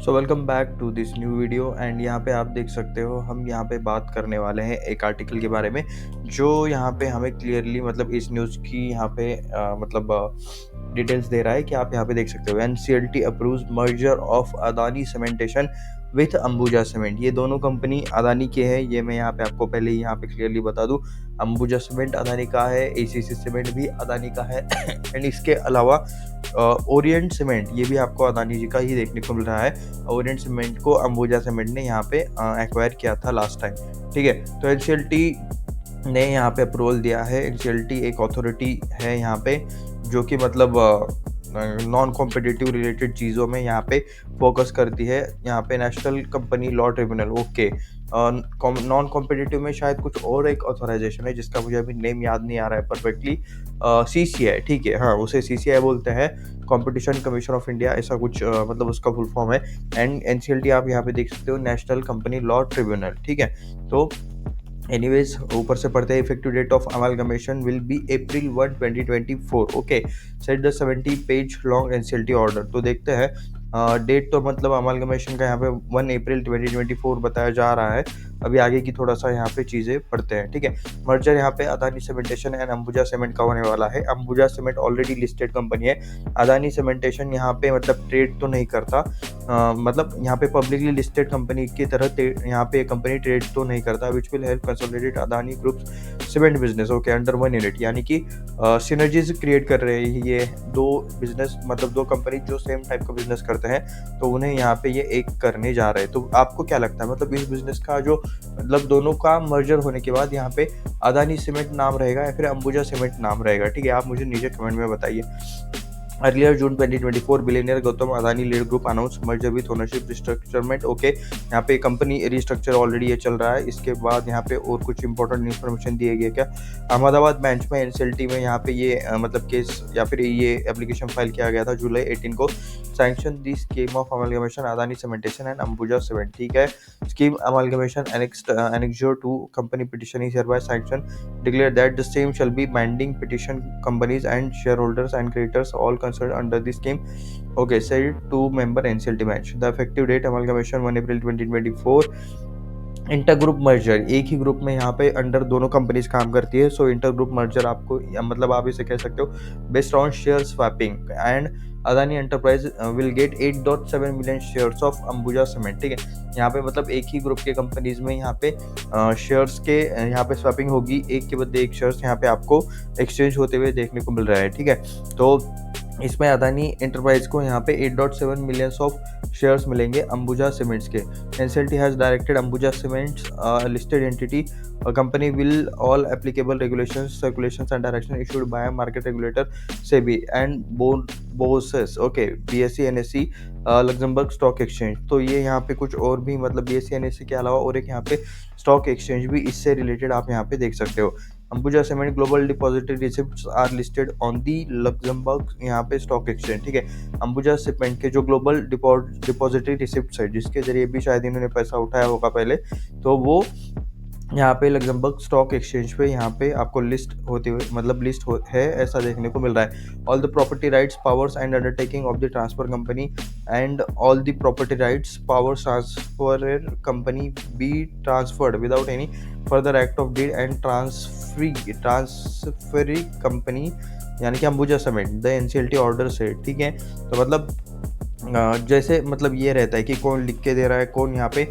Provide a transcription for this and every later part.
So welcome back to this new video and यहाँ पे आप देख सकते हो हम यहाँ पे बात करने वाले हैं एक आर्टिकल के बारे में जो यहाँ पे हमें क्लियरली मतलब इस न्यूज़ की यहाँ पे डिटेल्स दे रहा है कि आप यहाँ पे देख सकते हो NCLT approves merger of Adani cementation with Ambuja cement. ये दोनों कंपनी अदानी के हैं, ये मैं यहाँ पे आपको पहले ही यहाँ पे क्लियरली बता दूँ। अंबुजा सीमेंट अदानी का है, एसीसी सीमेंट भी अदानी का है एंड इसके अलावा ओरिएंट सीमेंट ये भी आपको अदानी जी का ही देखने को मिल रहा है। ओरिएंट सीमेंट को अंबुजा सीमेंट ने यहाँ पे एक्वायर किया था लास्ट टाइम। ठीक है, तो एनसीएलटी ने यहाँ पे अप्रूवल दिया है। एनसीएलटी एक अथॉरिटी है यहाँ पे जो कि मतलब नॉन कॉम्पिटिटिव रिलेटेड चीज़ों में यहाँ पे फोकस करती है। यहाँ पे national company law tribunal, okay. Non competitive में शायद कुछ और एक ऑथराइजेशन है जिसका मुझे अभी नेम याद नहीं आ रहा है परफेक्टली। सीसीआई, ठीक है, हाँ उसे सीसीआई बोलते हैं, कंपटीशन कमीशन ऑफ इंडिया, ऐसा कुछ मतलब उसका फुल फॉर्म है। एंड एनसीएलटी आप यहाँ पे देख सकते हो, नेशनल कंपनी लॉ ट्रिब्यूनल। ठीक है, तो एनीवेज ऊपर से पढ़ते हैं। Effective date of amalgamation will be April 1, 2024। Okay, set the 70 page long NCLT order. तो देखते हैं डेट तो मतलब अमालगमेशन का यहाँ पे 1 अप्रैल 2024 बताया जा रहा है। अभी आगे की थोड़ा सा यहाँ पे चीज़ें पढ़ते हैं। ठीक है, मर्जर यहाँ पे Adani cementation and Ambuja cement का होने वाला है। Ambuja cement already listed company है। अदानी सीमेंटेशन यहाँ पे मतलब ट्रेड तो नहीं करता, मतलब यहाँ पे पब्लिकली लिस्टेड कंपनी की तरह यहाँ पे कंपनी ट्रेड तो नहीं करता। Which will help consolidate Adani groups cement business, okay, under one unit, यानी कि सिनर्जीज क्रिएट कर रहे हैं ये दो बिजनेस, मतलब दो कंपनी जो सेम टाइप का बिजनेस करते हैं, तो उन्हें यहाँ पे ये एक करने जा रहे हैं। तो आपको क्या लगता है, मतलब इस बिजनेस का जो मतलब दोनों का मर्जर होने के बाद यहाँ पे अदानी सीमेंट नाम रहेगा या फिर अंबुजा सीमेंट नाम रहेगा? ठीक है, आप मुझे नीचे कमेंट में बताइए। Earlier June 2024 billionaire Gautam Adani lead group announce merger with ownership restructurement. Okay, यहाँ पे कंपनी रिस्ट्रक्चर ऑलरेडी ये चल रहा है। इसके बाद यहाँ पे और कुछ इंपॉर्टेंट इन्फॉर्मेशन दिए गए क्या? अहमदाबाद बेंच में एनसीएलटी में यहाँ पे ये मतलब केस या फिर ये एप्लीकेशन फाइल किया गया था जुलाई 18 को। Sanction the scheme of amalgamation Adani cementation and Ambuja cement. ठीक है, scheme amalgamation annexure to company petition is hereby sanctioned, declare that the same shall be binding petition companies and shareholders and creditors all concerned under the scheme. Okay, said to member NCLT bench. The effective date amalgamation 1 April 2024। Inter group merger, एक ही group में यहाँ पे under दोनों companies काम करती है। सो inter group merger आपको मतलब आप इसे कह सकते हो based on share swapping and Adani enterprise will get 8.7 million shares of Ambuja cement. ठीक है, यहाँ पे मतलब एक ही ग्रुप के कंपनीज में यहाँ पे शेयर्स के यहाँ पे स्वैपिंग होगी, एक के बदले एक शेयर्स यहाँ पे आपको एक्सचेंज होते हुए देखने को मिल रहा है। ठीक है, तो इसमें अदानी एंटरप्राइज को यहाँ पे 8.7 मिलियंस ऑफ शेयर्स मिलेंगे अंबुजा सीमेंट्स के। NCLT has directed Ambuja cements listed entity company will all applicable regulations, circulations and direction issued by market regulator SEBI and bosses, okay, BSE NSE Luxembourg stock exchange. तो ये यहाँ पे कुछ और भी मतलब बीएसई एनएसई के अलावा और एक यहाँ पे स्टॉक एक्सचेंज भी इससे रिलेटेड आप यहाँ पे देख सकते हो। Ambuja cement global depository receipts are listed on the Luxembourg यहाँ पे स्टॉक एक्सचेंज। ठीक है, अंबुजा सीमेंट के जो ग्लोबल डिपॉजिटरी रिसिप्ट्स है जिसके जरिए भी शायद इन्होंने पैसा उठाया होगा पहले, तो वो यहाँ पे लग्जमबर्ग स्टॉक एक्सचेंज पे यहाँ पे आपको लिस्ट होते हुए मतलब है ऐसा देखने को मिल रहा है। All the property rights powers and undertaking of the transfer company and all the property rights powers transfer company be transferred without any further act of deed and transferee company यानी कि Ambuja cement the NCLT order से। ठीक है, तो मतलब जैसे मतलब ये रहता है कि कौन लिख के दे रहा है, कौन यहाँ पे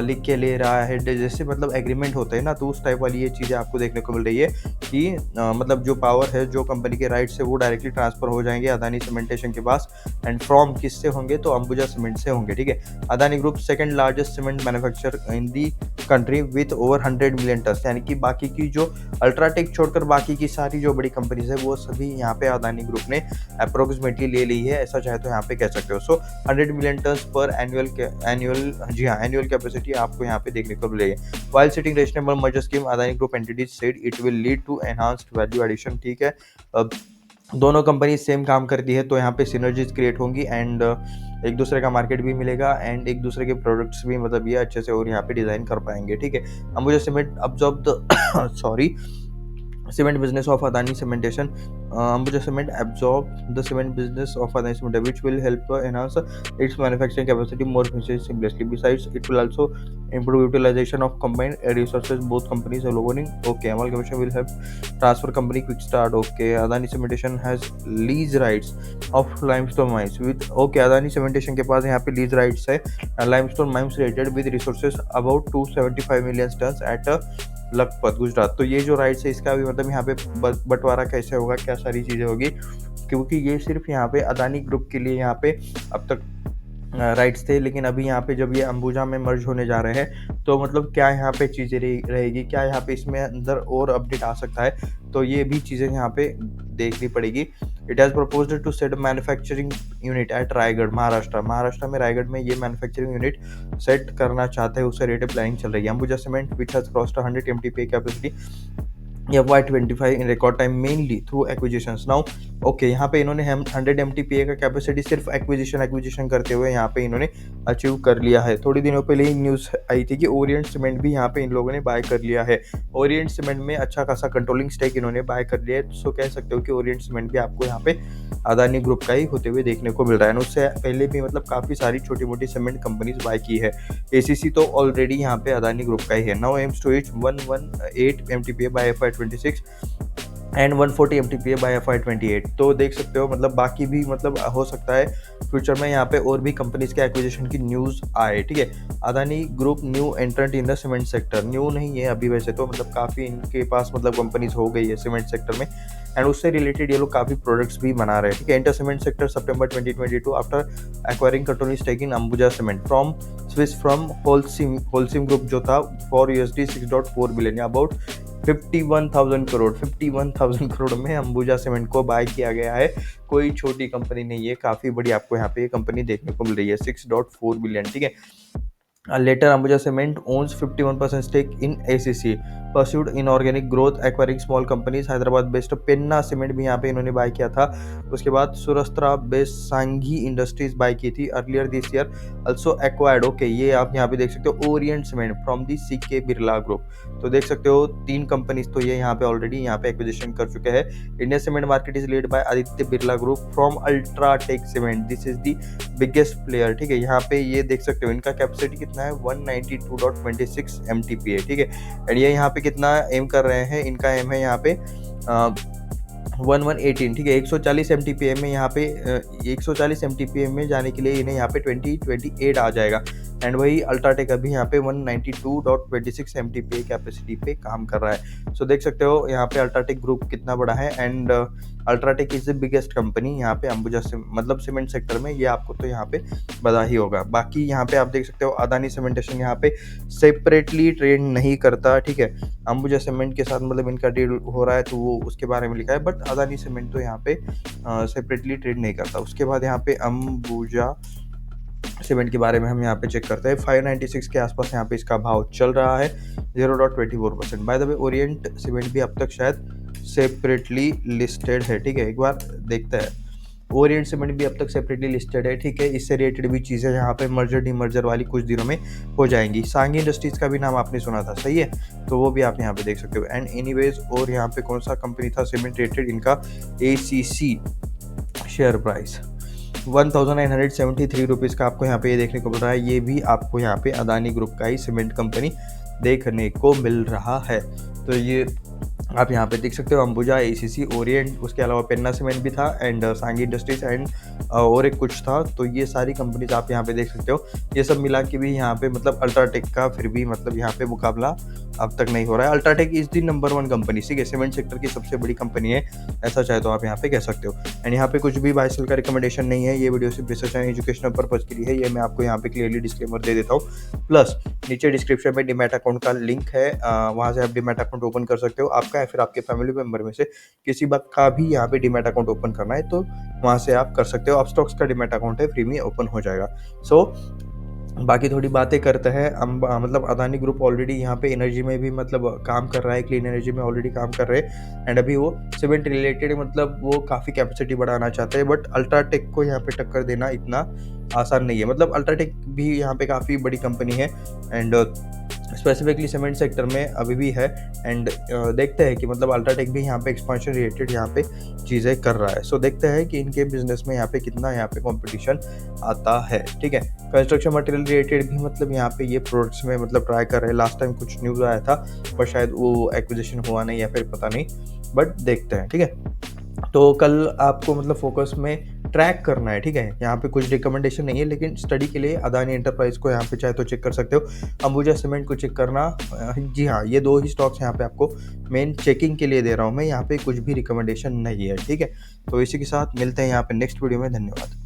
लिख के ले रहा है, जैसे मतलब एग्रीमेंट होता है ना, तो उस टाइप वाली ये चीज़ें आपको देखने को मिल रही है कि मतलब जो पावर है, जो कंपनी के राइट्स है वो डायरेक्टली ट्रांसफर हो जाएंगे अदानी सीमेंटेशन के पास। एंड फ्रॉम किससे होंगे, तो अंबुजा सीमेंट से होंगे। ठीक है, Adani group second largest cement manufacturer in the country with over 100 million ton, यानी कि बाकी की जो अल्ट्राटेक छोड़कर बाकी की सारी जो बड़ी कंपनीज है वो सभी यहाँ पे अदानी ग्रुप ने अप्रोक्सीमेटली ले ली है, ऐसा चाहे तो यहाँ पे कह सकते हो। So 100 million ton per annual जी हाँ एनुअल कैपेसिटी आपको यहाँ पे देखने को मिलेगी। While citing reasonable merger scheme Adani group entities said it will lead to enhanced value addition. ठीक है, दोनों कंपनी सेम काम करती है तो यहाँ पे सिनर्जीज क्रिएट होंगी एंड एक दूसरे का मार्केट भी मिलेगा एंड एक दूसरे के प्रोडक्ट्स भी मतलब ये अच्छे से और यहाँ पे डिजाइन कर पाएंगे। ठीक है, Ambuja cement absorb the sorry cement business of Adani Cementation. Ambuja Cement absorb the cement business of Adani Cement, which will help enhance its manufacturing capacity more seamlessly. Besides, it will also improve utilization of combined resources. Both companies are lowering. Okay, amalgamation will help transfer company quick start. Okay, Adani Cementation has lease rights of limestone mines with. Okay, Adani Cementation के पास यहाँ पे lease rights है limestone mines related with resources about 275 million tons at Lakhpat Gujarat. तो ये जो rights है इसका भी मतलब यहाँ पे बंटवारा कैसे होगा, क्या सारी चीज़ें होगी, क्योंकि ये सिर्फ यहाँ पे अदानी ग्रुप के लिए यहाँ पे अब तक राइट्स थे, लेकिन अभी यहाँ पे जब ये अंबुजा में मर्ज होने जा रहे हैं तो मतलब क्या यहाँ पे चीज़ें रहेगी, क्या यहाँ पे इसमें अंदर और अपडेट आ सकता है, तो ये भी चीज़ें यहाँ पे देखनी पड़ेगी। It has proposed to set manufacturing unit at Raigad Maharashtra में रायगढ़ में ये मैन्युफैक्चरिंग यूनिट सेट करना चाहते हैं, उससे रिलेटेड प्लानिंग चल रही है। Ambuja cement which has crossed 100 MTPA capacity FY25 in record time mainly through acquisitions. Now, okay, यहाँ पे इन्होंने 100 MTPA का कैपेसिटी सिर्फ एक्विजिशन करते हुए यहाँ पे इन्होंने अचीव कर लिया है। थोड़ी दिनों पहले ही न्यूज़ आई थी कि ओरिएंट सीमेंट भी यहाँ पे इन लोगों ने बाय कर लिया है। ओरिएंट सीमेंट में अच्छा खासा कंट्रोलिंग स्टेक इन्होंने बाय कर लिया है, सो कह सकते हो कि ओरिएंट सीमेंट भी आपको यहाँ पे अदानी ग्रुप का ही होते हुए देखने को मिल रहा है। उससे पहले भी मतलब काफ़ी सारी छोटी मोटी सीमेंट कंपनीज बाय की है। ACC तो ऑलरेडी यहाँ पे अदानी ग्रुप का ही है। Now aims to reach 118 MTPA by FY26 and 140 MTPA by FY28। तो देख सकते हो मतलब बाकी भी मतलब हो सकता है फ्यूचर में यहाँ पे और भी कंपनीज के एक्विजिशन की न्यूज़ आए। ठीक है, Adani group new एंट्रेंट in the cement sector, new नहीं है अभी वैसे तो, मतलब काफ़ी इनके पास मतलब कंपनीज हो गई है सीमेंट सेक्टर में, एंड उससे रिलेटेड ये लोग काफ़ी प्रोडक्ट्स भी बना रहे हैं। ठीक है, enter cement sector September 2022 after acquiring controlling stake in Ambuja Cement from Holcim group जो था for USD 6.4 billion about 51,000 crore में अंबुजा सीमेंट को बाय किया गया है। कोई छोटी कंपनी नहीं है, काफ़ी बड़ी आपको यहाँ पे ये कंपनी देखने को मिल रही है, 6.4 बिलियन। ठीक है, later Ambuja Cement owns 51% stake in ACC, pursued inorganic growth acquiring small companies। Hyderabad based Penna cement भी यहाँ पे इन्होंने बाय किया था। उसके बाद Saurashtra based Sanghi industries buy की थी earlier this year, also acquired. Okay, ये आप यहाँ पे देख सकते हो Orient cement from the CK Birla group. तो देख सकते हो 3 कंपनीज तो ये यहाँ पे ऑलरेडी यहाँ पे एक्विजिशन कर चुके हैं। Indian cement market is lead by Aditya Birla group from UltraTech cement, this is the biggest player. ठीक है, यहाँ पे ये देख सकते हो इनका कैपेसिटी कितना है 192.26 MTPA। ठीक है, एंड ये यहाँ पे कितना एम कर रहे हैं, इनका एम है यहाँ पे 1118। ठीक है, 140 MTPA में यहाँ पे 140 MTPA में जाने के लिए इन्हें यहाँ पे 2028 आ जाएगा। एंड वही अल्ट्राटेक अभी यहाँ पे 192.26 MTPA कैपेसिटी पे काम कर रहा है। सो देख सकते हो यहाँ पे अल्ट्राटेक ग्रुप कितना बड़ा है, and UltraTech is the biggest company यहाँ पे अंबुजा मतलब सीमेंट सेक्टर में, ये आपको तो यहाँ पे पता ही होगा। बाकी यहाँ पे आप देख सकते हो अदानी सीमेंटेशन यहाँ पे सेपरेटली ट्रेड नहीं करता। ठीक है, अंबुजा सीमेंट के साथ मतलब इनका डील हो रहा है तो वो उसके बारे में लिखा है, बट अदानी सीमेंट तो यहाँ पे सेपरेटली ट्रेड नहीं करता। उसके बाद यहाँ पे अंबुजा सीमेंट के बारे में हम यहाँ पे चेक करते हैं, 596 के आसपास यहाँ पे इसका भाव चल रहा है, 0.24%। By the way Orient cement भी अब तक शायद सेपरेटली लिस्टेड है। ठीक है, एक बार देखते हैं, ओरिएंट सीमेंट भी अब तक सेपरेटली लिस्टेड है। ठीक है, इससे रिलेटेड भी चीज़ें यहाँ पे मर्जर डीमर्जर वाली कुछ दिनों में हो जाएंगी। सांगी इंडस्ट्रीज का भी नाम आपने सुना था, सही है, तो वो भी आप यहाँ पे देख सकते हो। एंड एनीवेज, और यहाँ पे कौन सा कंपनी था सीमेंट रिलेटेड, इनका ACC शेयर प्राइस 1973 रुपीज़ का आपको यहाँ पे ये देखने को मिल रहा है। ये भी आपको यहाँ पे अदानी ग्रुप का ही सीमेंट कंपनी देखने को मिल रहा है। तो ये आप यहाँ पे देख सकते हो अंबुजा, ACC, ओरिएंट, उसके अलावा पेन्ना सीमेंट भी था, एंड सांगी इंडस्ट्रीज, एंड और एक कुछ था। तो ये सारी कंपनीज आप यहाँ पे देख सकते हो। ये सब मिला के भी यहाँ पे मतलब अल्ट्राटेक का फिर भी मतलब यहाँ पे मुकाबला अब तक नहीं हो रहा है। UltraTech is the number 1 company, ठीक है, सीमेंट सेक्टर की सबसे बड़ी कंपनी है, ऐसा चाहे तो आप यहाँ पे कह सकते हो। एंड यहाँ पे कुछ भी बाय सेल का रिकमेंडेशन नहीं है, ये वीडियो सिर्फ रिसर्च एंड एजुकेशनल पर्पज के लिए है, ये मैं आपको यहाँ पे क्लियरली डिस्क्लेमर दे देता हूँ। प्लस नीचे डिस्क्रिप्शन में डीमैट अकाउंट का लिंक है, वहाँ से आप डीमैट अकाउंट ओपन कर सकते हो। आपका या फिर आपके फैमिली मेंबर में से किसी बात का भी यहाँ पे डीमैट अकाउंट ओपन करना है तो वहाँ से आप कर सकते हो। अपस्टॉक्स का डीमैट अकाउंट है, फ्री में ओपन हो जाएगा। सो बाकी थोड़ी बातें करते हैं। मतलब अदानी ग्रुप ऑलरेडी यहाँ पे एनर्जी में भी मतलब काम कर रहा है, क्लीन एनर्जी में ऑलरेडी काम कर रहे हैं, एंड अभी वो सीमेंट रिलेटेड मतलब वो काफ़ी कैपेसिटी बढ़ाना चाहते हैं, बट अल्ट्राटेक को यहाँ पे टक्कर देना इतना आसान नहीं है। मतलब अल्ट्राटेक भी यहाँ पे काफ़ी बड़ी कंपनी है, एंड स्पेसिफिकली सीमेंट सेक्टर में अभी भी है। एंड देखते हैं कि मतलब अल्ट्राटेक भी यहाँ पे एक्सपांशन रिलेटेड यहाँ पे चीज़ें कर रहा है। सो देखते हैं कि इनके बिजनेस में यहाँ पे कितना यहाँ पे कंपटीशन आता है, ठीक है। कंस्ट्रक्शन मटेरियल रिलेटेड भी मतलब यहाँ पे ये प्रोडक्ट्स में मतलब ट्राई कर रहे हैं। लास्ट टाइम कुछ न्यूज़ आया था पर शायद वो एक्विजिशन हुआ नहीं या फिर पता नहीं, बट देखते हैं, ठीक है। तो कल आपको मतलब फोकस में ट्रैक करना है, ठीक है। यहाँ पे कुछ रिकमेंडेशन नहीं है, लेकिन स्टडी के लिए अदानी एंटरप्राइज को यहाँ पे चाहे तो चेक कर सकते हो। अंबुजा सीमेंट को चेक करना। जी हाँ, ये 2 ही स्टॉक्स यहाँ पे आपको मेन चेकिंग के लिए दे रहा हूँ मैं। यहाँ पे कुछ भी रिकमेंडेशन नहीं है, ठीक है। तो इसी के साथ मिलते हैं यहाँ पे नेक्स्ट वीडियो में। धन्यवाद।